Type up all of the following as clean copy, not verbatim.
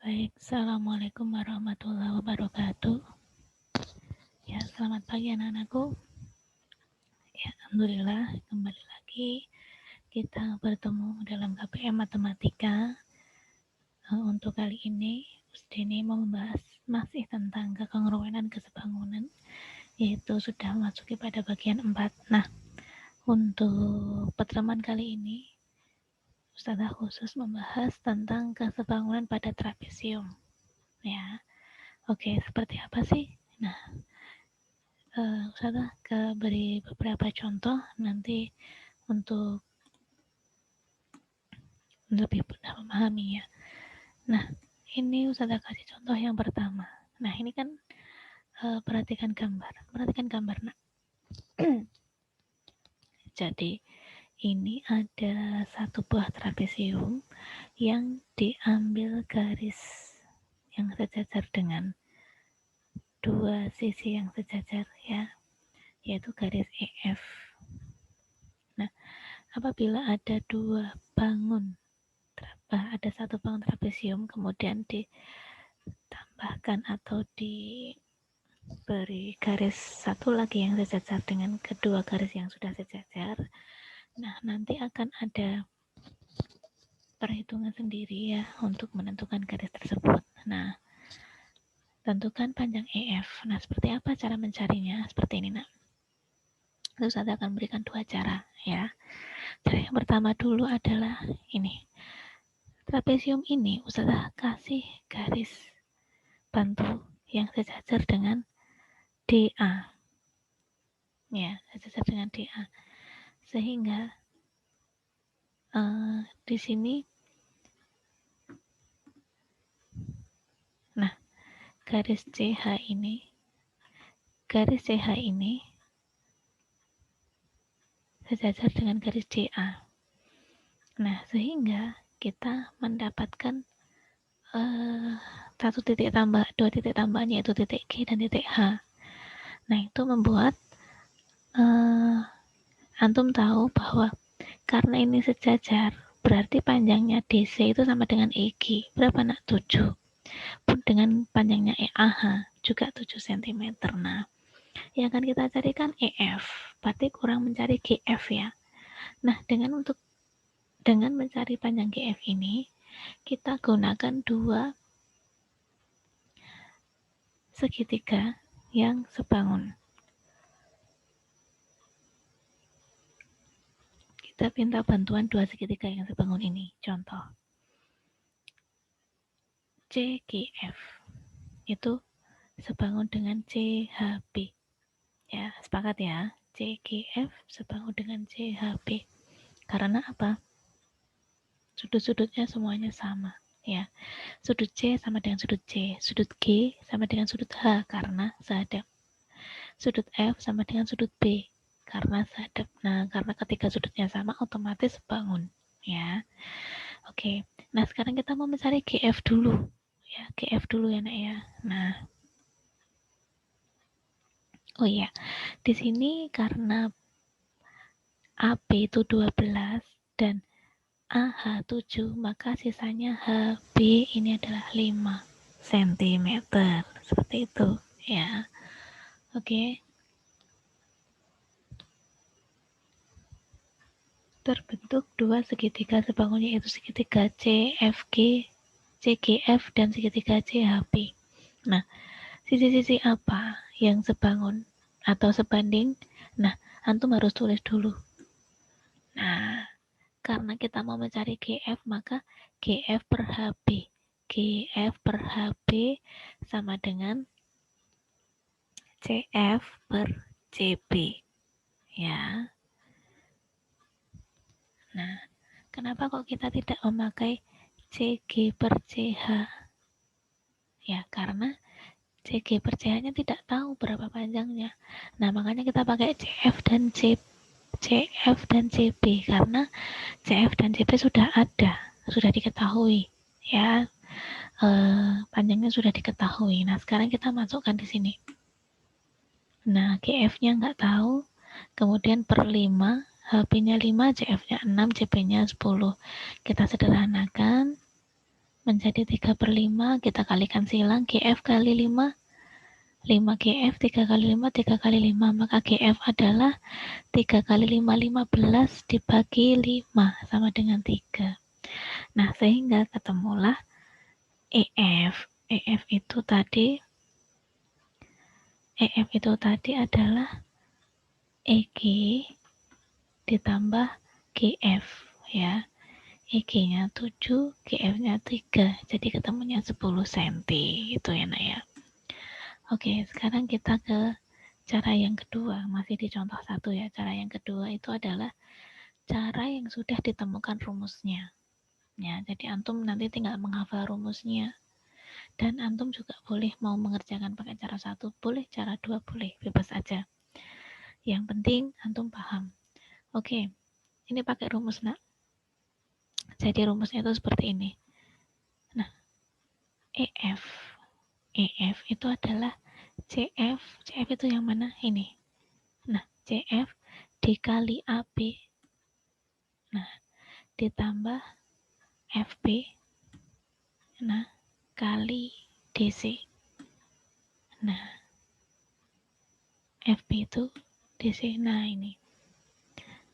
Baik, Assalamualaikum warahmatullahi wabarakatuh. Ya, selamat pagi anak-anakku. Ya, Alhamdulillah kembali lagi kita bertemu dalam KPM Matematika. Untuk kali ini, Ustini mau membahas masih tentang kekongruan dan kesebangunan, yaitu sudah memasuki pada bagian 4. Nah, untuk pertemuan kali ini, Ustazah khusus membahas tentang kesebangunan pada trapesium. Ya, oke, seperti apa sih? Nah, Ustazah beri beberapa contoh nanti untuk lebih mudah memahami ya. Nah, ini Ustazah kasih contoh yang pertama. Nah, ini kan perhatikan gambar nak. Jadi, ini ada satu buah trapesium yang diambil garis yang sejajar dengan dua sisi yang sejajar ya, yaitu garis EF. Nah, apabila ada ada satu bangun trapesium kemudian ditambahkan atau diberi garis satu lagi yang sejajar dengan kedua garis yang sudah sejajar, nah nanti akan ada perhitungan sendiri ya untuk menentukan garis tersebut. Nah, tentukan panjang EF. Nah, seperti apa cara mencarinya? Seperti ini nak. Terus saya akan berikan dua cara ya. Cara yang pertama dulu adalah ini. Trapesium ini Ustazah kasih garis bantu yang sejajar dengan DA. Ya, sejajar dengan DA. Sehingga di sini nah, garis CH ini sejajar dengan garis DA. Nah, sehingga kita mendapatkan satu titik tambah, dua titik tambahnya yaitu titik G dan titik H. Nah, itu membuat antum tahu bahwa karena ini sejajar, berarti panjangnya DC itu sama dengan EG. Berapa nak? 7. Pun dengan panjangnya EAH juga 7 cm. Nah, yang akan kita carikan EF, berarti kurang mencari GF ya. Nah, dengan mencari panjang GF ini, kita gunakan dua segitiga yang sebangun. Kita minta bantuan dua segitiga yang sebangun ini. Contoh, CGF itu sebangun dengan CHB. Ya, sepakat ya. CGF sebangun dengan CHB. Karena apa? Sudut-sudutnya semuanya sama. Ya, sudut C sama dengan sudut C, sudut G sama dengan sudut H karena sehadap. Sudut F sama dengan sudut B karena sehadap. Nah, karena ketika sudutnya sama otomatis sebangun. Ya, oke. Nah, sekarang kita mau mencari GF dulu. Ya, GF dulu ya nak ya. Nah, oh iya, di sini karena AB itu 12 dan AH 7, maka sisanya HB ini adalah 5 cm. Seperti itu ya. Oke. Terbentuk dua segitiga sebangun yaitu segitiga CFG, CGF dan segitiga CHB. Nah, sisi-sisi apa yang sebangun atau sebanding? Nah, antum harus tulis dulu. Nah, karena kita mau mencari GF, maka GF per HB. GF per HB sama dengan CF per CB. Ya. Nah, kenapa kok kita tidak memakai CG per CH? Ya, karena CG per CH-nya tidak tahu berapa panjangnya. Nah, makanya kita pakai CF dan CB karena CF dan CB sudah ada, sudah diketahui. Ya, panjangnya sudah diketahui. Nah, sekarang kita masukkan di sini. Nah, GF-nya nggak tahu, kemudian per 5, HB-nya 5, CF-nya 6, CB-nya 10. Kita sederhanakan, menjadi 3/5, kita kalikan silang, GF kali 5, 5 GF, 3 kali 5, 3 kali 5, maka GF adalah 3 kali 5, 15 dibagi 5, sama dengan 3. Nah, sehingga ketemulah EF. EF itu tadi adalah EG ditambah GF, ya. EG-nya 7, GF-nya 3, jadi ketemunya 10 cm, itu ya nak ya. Oke, sekarang kita ke cara yang kedua, masih di contoh 1 ya. Cara yang kedua itu adalah cara yang sudah ditemukan rumusnya. Ya, jadi antum nanti tinggal menghafal rumusnya. Dan antum juga boleh mau mengerjakan pakai cara 1, boleh, cara 2 boleh, bebas aja. Yang penting antum paham. Oke, ini pakai rumus nak. Jadi rumusnya itu seperti ini. Nah, EF itu adalah CF itu yang mana? Ini. Nah, CF dikali AB. Nah, ditambah FB. Nah, kali DC. Nah, FB itu DC. Nah, ini.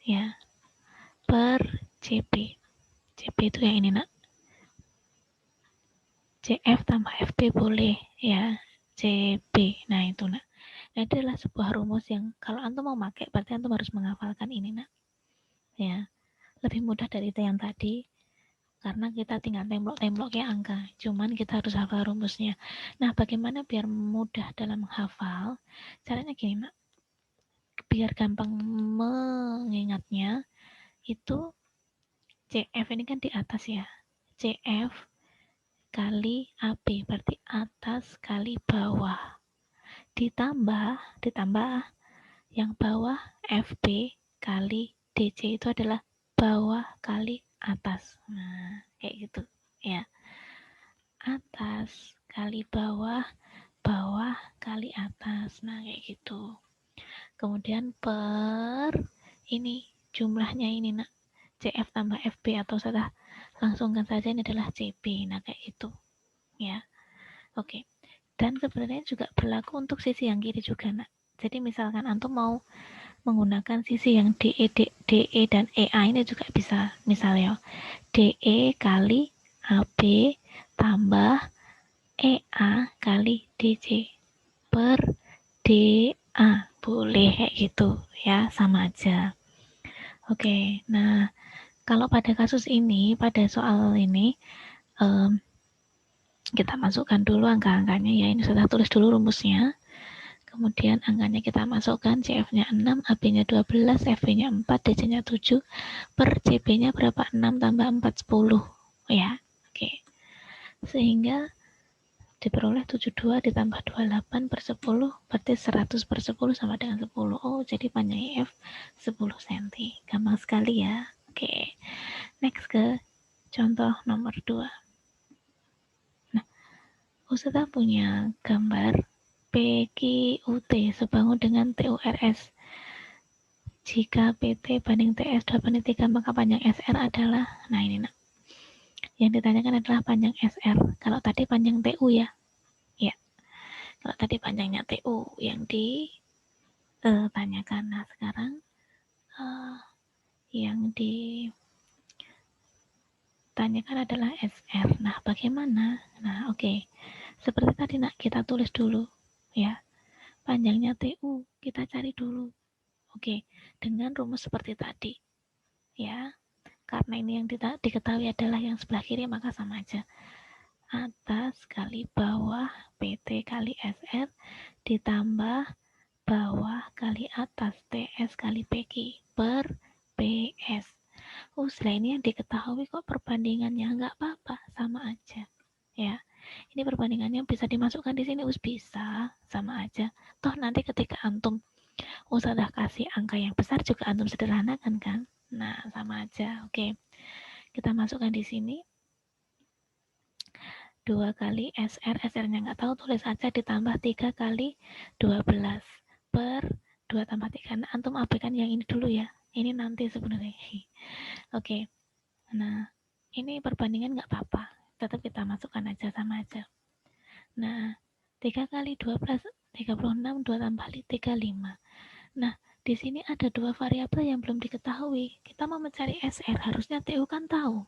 Ya, per CP. CP itu yang ini nak. CF tambah FB boleh ya. CB. Nah, itu nak. Nah, itu adalah sebuah rumus yang kalau antum mau pakai berarti antum harus menghafalkan ini nak. Ya. Lebih mudah dari itu yang tadi karena kita tinggal templok ya angka. Cuman kita harus hafal rumusnya. Nah, bagaimana biar mudah dalam menghafal? Caranya gini nak. Biar gampang mengingatnya itu CF ini kan di atas ya. CF kali AB berarti atas kali bawah. Ditambah yang bawah FB kali DC itu adalah bawah kali atas. Nah, kayak gitu ya. Atas kali bawah, bawah kali atas. Nah, kayak gitu. Kemudian per ini jumlahnya ini nak. CF tambah FB atau sudah langsungkan saja ini adalah CB. Nah, kayak itu ya. Oke. Dan sebenarnya juga berlaku untuk sisi yang kiri juga nak. Jadi misalkan antum mau menggunakan sisi yang DE dan EA ini juga bisa. Misalnya DE kali AB tambah EA kali DC per DA. Boleh kayak gitu ya, sama aja. Oke, nah kalau pada kasus ini, pada soal ini, kita masukkan dulu angka-angkanya ya. Ini sudah tulis dulu rumusnya. Kemudian angkanya kita masukkan, CF-nya 6, AB-nya 12, FB-nya 4, DC-nya 7, per CB-nya berapa? 6 tambah 4, 10. Ya, oke. Sehingga diperoleh 72 ditambah 28 per 10, berarti 100 per 10 sama dengan 10. Oh, jadi panjangnya F 10 cm. Gampang sekali ya. Oke, next ke contoh nomor 2. Nah, Ustazah punya gambar PQUT sebangun dengan TURS. Jika PT banding TS 2 banding 3, maka panjang SR adalah, nah ini nak. Yang ditanyakan adalah panjang SR. Kalau tadi panjang TU ya. Ya. Kalau tadi panjangnya TU yang ditanyakan. Nah, sekarang yang ditanyakan adalah SR. Nah, bagaimana? Nah, oke. Seperti tadi nak, kita tulis dulu ya. Panjangnya TU kita cari dulu. Oke, dengan rumus seperti tadi. Ya. Karena ini yang diketahui adalah yang sebelah kiri, maka sama aja. Atas kali bawah PT kali SR ditambah bawah kali atas TS kali PQ per PS. Setelah ini yang diketahui kok perbandingannya, nggak apa-apa, sama aja ya. Ini perbandingannya bisa dimasukkan di sini, bisa, sama aja. Toh nanti ketika antum Ustazah kasih angka yang besar juga antum sederhanakan kan. Nah, sama aja. Oke, kita masukkan di sini 2 kali SR, SR-nya nggak tahu, tulis aja, ditambah 3 kali 12 per 2 tambah 3. Nah, antum abaikan yang ini dulu ya. Ini nanti sebenarnya. Oke. Nah, ini perbandingan nggak apa-apa. tetap kita masukkan aja sama aja. Nah, 3 kali 12, 36, 2 tambah 35. Nah, di sini ada dua variabel yang belum diketahui. Kita mau mencari SR, harusnya TU kan tahu.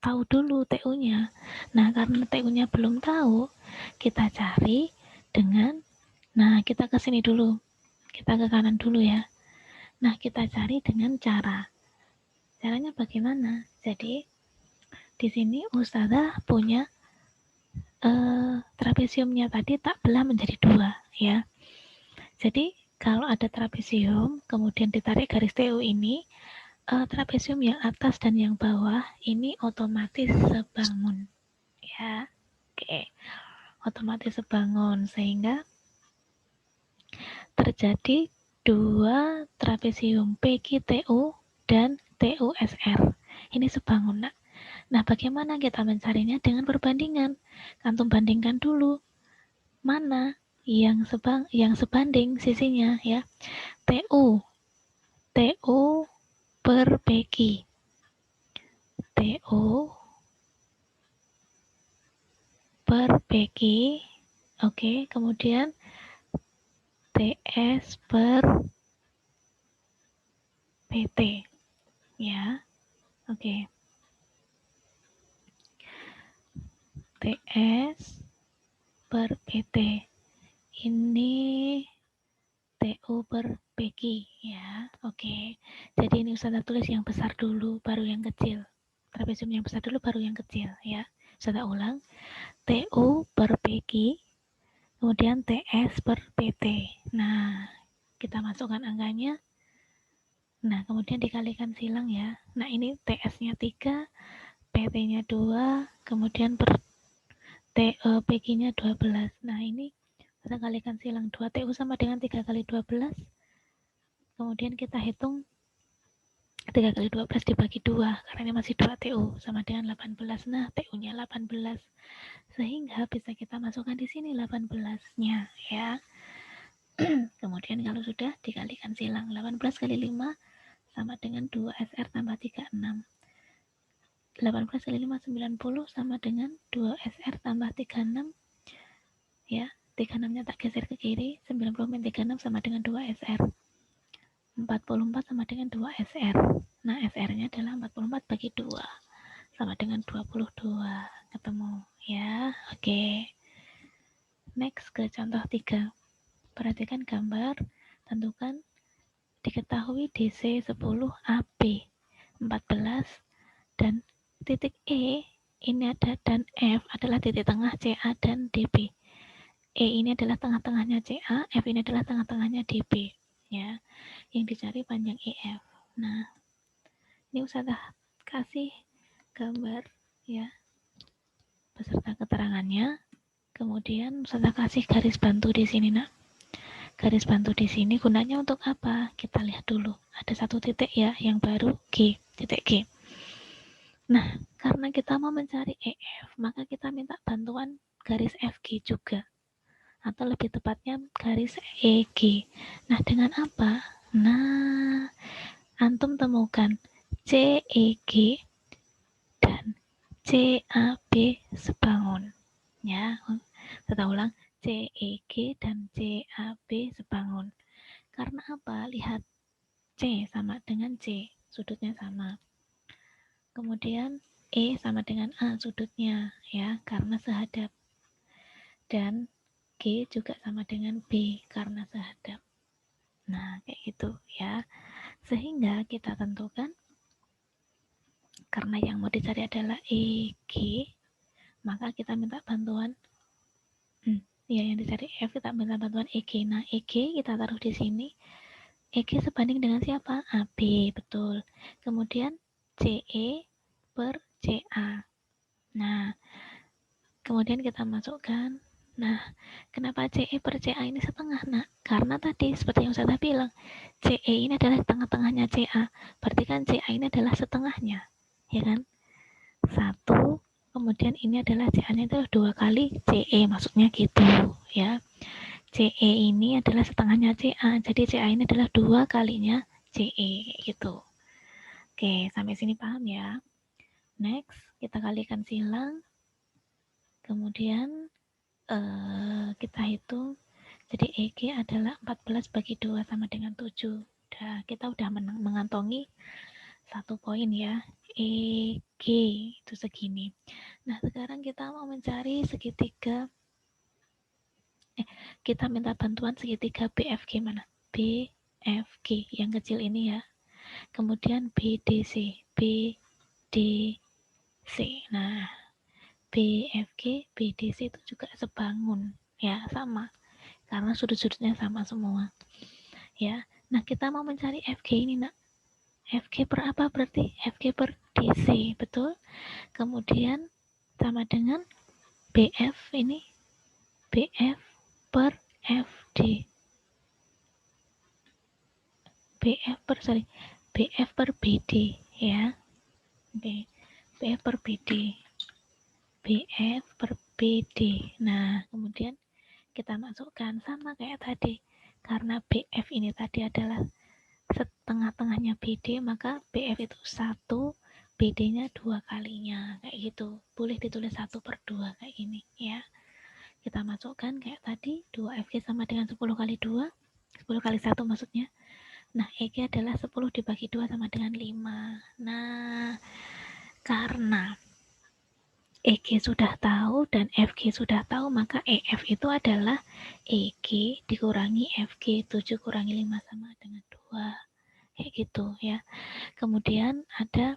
Tahu dulu TU-nya. Nah, karena TU-nya belum tahu, kita cari dengan, nah kita ke sini dulu. Kita ke kanan dulu ya. Nah, kita cari dengan cara. Caranya bagaimana? Jadi, di sini Ustazah punya trapesiumnya tadi tak belah menjadi 2 ya. Jadi kalau ada trapesium kemudian ditarik garis TU ini, trapesium yang atas dan yang bawah ini otomatis sebangun ya. Oke, otomatis sebangun sehingga terjadi 2 trapesium PQTU dan TUSR. Ini sebangun nak. Nah, bagaimana kita mencarinya? Dengan perbandingan. Antum bandingkan dulu mana yang sebanding sisinya ya. TU per PQ. TU per PQ. Oke, kemudian TS per PT ya. Oke. TS per PT. Ini TU per PQ ya. Oke. Jadi ini Ustazah tulis yang besar dulu baru yang kecil. Trapesium yang besar dulu baru yang kecil ya. Ustazah ulang. TU per PQ kemudian TS per PT. Nah, kita masukkan angkanya. Nah, kemudian dikalikan silang ya. Nah, ini TS-nya 3, PT-nya 2, kemudian per PQ-nya 12. Nah, ini kita kalikan silang 2 TU sama dengan 3 kali 12. Kemudian kita hitung 3 kali 12 dibagi 2 karena ini masih 2 TU sama dengan 18. Nah, TU-nya 18. Sehingga bisa kita masukkan di sini 18-nya ya. Kemudian kalau sudah dikalikan silang 18 kali 5 sama dengan 2 SR tambah 36. 18 kali 5 90 sama dengan 2 SR tambah 36 ya. 36-nya tak geser ke kiri, 90 min 36 sama dengan 2 SR. 44 sama dengan 2 SR. Nah, SR-nya adalah 44 bagi 2 sama dengan 22. Ketemu ya. Oke. Next ke contoh 3. Perhatikan gambar, tentukan diketahui DC 10 AB 14 dan titik E ini ada dan F adalah titik tengah CA dan DB. E ini adalah tengah-tengahnya CA, F ini adalah tengah-tengahnya DB ya. Yang dicari panjang EF. Nah, ini Ustazah kasih gambar ya beserta keterangannya. Kemudian Ustazah kasih garis bantu di sini nak. Garis bantu di sini gunanya untuk apa? Kita lihat dulu. Ada satu titik ya yang baru G, titik G. Nah, karena kita mau mencari EF, maka kita minta bantuan garis FG juga. Atau lebih tepatnya garis EG. Nah, dengan apa? Nah, antum temukan CEG dan CAB sebangun. Ya, kita ulang. CEG dan CAB sebangun. Karena apa? Lihat C sama dengan C, sudutnya sama. Kemudian E sama dengan A sudutnya ya, karena sehadap. Dan G juga sama dengan B karena sehadap. Nah, kayak gitu ya. Sehingga kita tentukan karena yang mau dicari adalah EG, maka kita minta bantuan ya yang dicari F kita minta bantuan EG. Nah, EG kita taruh di sini. EG sebanding dengan siapa? AB, betul. Kemudian CE per CA. Nah, kemudian kita masukkan. Nah, kenapa CE per CA ini setengah? Nah, karena tadi seperti yang Ustazah bilang, CE ini adalah tengah-tengahnya CA. Berarti kan CA ini adalah setengahnya. Ya kan? 1, kemudian ini adalah CA-nya itu 2 kali CE, maksudnya gitu. Ya. CE ini adalah setengahnya CA. Jadi CA ini adalah 2 kalinya CE gitu. Oke, sampai sini paham ya. Next, kita kalikan silang. Kemudian kita hitung, jadi EG adalah 14 bagi 2 sama dengan 7. Kita udah mengantongi 1 poin ya. EG itu segini. Nah, sekarang kita mau mencari segitiga. Kita minta bantuan segitiga BFG mana? BFG yang kecil ini ya. Kemudian BDC. Nah, BFG, BDC itu juga sebangun. Ya, sama. Karena sudut-sudutnya sama semua. Ya. Nah, kita mau mencari FG ini, Nak. FG per apa berarti? FG per DC, betul? Kemudian sama dengan BF ini, BF per FD. BF per BD ya. Oke. BF per BD. BF per BD. Nah, kemudian kita masukkan sama kayak tadi. Karena BF ini tadi adalah setengah-tengahnya BD, maka BF itu 1, BD-nya 2 kalinya. Kayak gitu. Boleh ditulis 1/2 kayak gini ya. Kita masukkan kayak tadi, 2FG sama dengan 10 kali 2, 10 kali 1 maksudnya. Nah, EG adalah 10 dibagi 2 sama dengan 5. Nah, karena EG sudah tahu dan FG sudah tahu, maka EF itu adalah EG dikurangi FG, 7 kurangi 5 sama dengan 2. Kayak gitu ya. Kemudian ada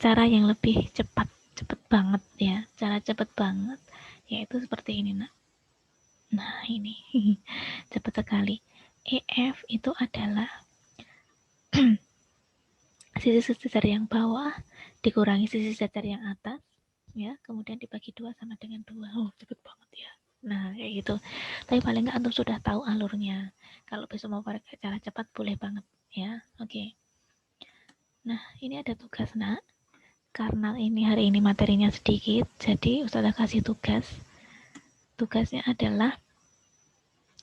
cara yang lebih cepat banget ya. Cara cepat banget yaitu seperti ini, Nak. Nah, ini cepat sekali. EF itu adalah sisi sejajar yang bawah dikurangi sisi sejajar yang atas, ya, kemudian dibagi 2 sama dengan 2. Oh, cepet banget ya. Nah, kayak gitu. Tapi paling nggak antum sudah tahu alurnya. Kalau besok mau pakai cara cepat, boleh banget, ya. Oke. Nah, ini ada tugas, Nak. Karena ini hari ini materinya sedikit, jadi Ustazah kasih tugas. Tugasnya adalah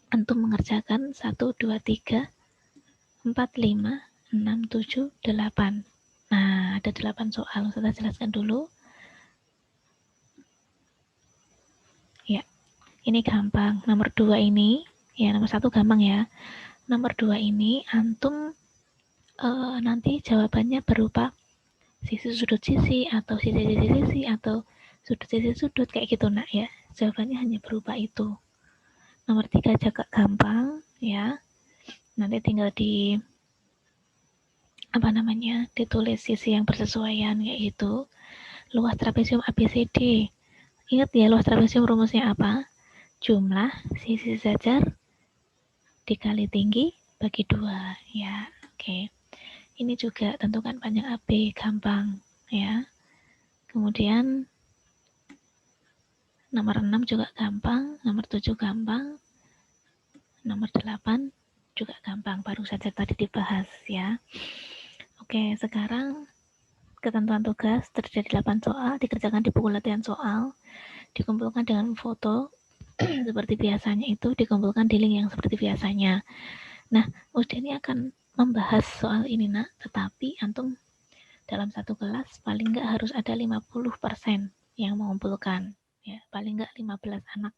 antum mengerjakan 1, 2, 3, 4, 5, 6, 7, 8. Nah, ada 8 soal. Ustazah jelaskan dulu. Ya, ini gampang. Nomor 2 ini, ya nomor 1 gampang ya. Nomor 2 ini antum nanti jawabannya berupa sisi sudut sisi atau sisi atau sudut sisi sudut kayak gitu, Nak ya. Jawabannya hanya berupa itu. Nomor 3 juga gampang ya. Nanti tinggal ditulis sisi yang bersesuaian kayak gitu. Luas trapesium ABCD. Ingat ya, luas trapesium rumusnya apa? Jumlah sisi sejajar dikali tinggi bagi 2 ya. Oke. Ini juga tentukan panjang AB, gampang ya. Kemudian nomor 6 juga gampang, nomor 7 gampang, nomor 8 juga gampang, baru saja tadi dibahas ya. Oke, sekarang ketentuan tugas terjadi 8 soal, dikerjakan di buku latihan soal, dikumpulkan dengan foto seperti biasanya, itu dikumpulkan di link yang seperti biasanya. Nah, Ustaz ini akan membahas soal ini, Nak, tetapi antum dalam satu kelas paling nggak harus ada 50% yang mengumpulkan ya, paling nggak 15 anak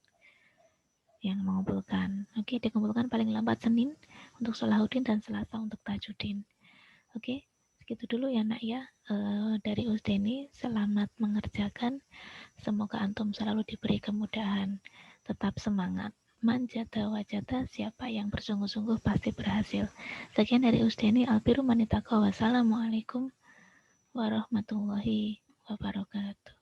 yang mengumpulkan. Oke, dikumpulkan paling lambat Senin untuk Salahuddin dan Selasa untuk Tajudin. Oke, segitu dulu ya, Nak ya. Dari Ustani, selamat mengerjakan. Semoga antum selalu diberi kemudahan. Tetap semangat. Manjata wajata, siapa yang bersungguh-sungguh pasti berhasil. Sekian dari Ustani, Albiru Manitaka. Wassalamualaikum warahmatullahi wabarakatuh.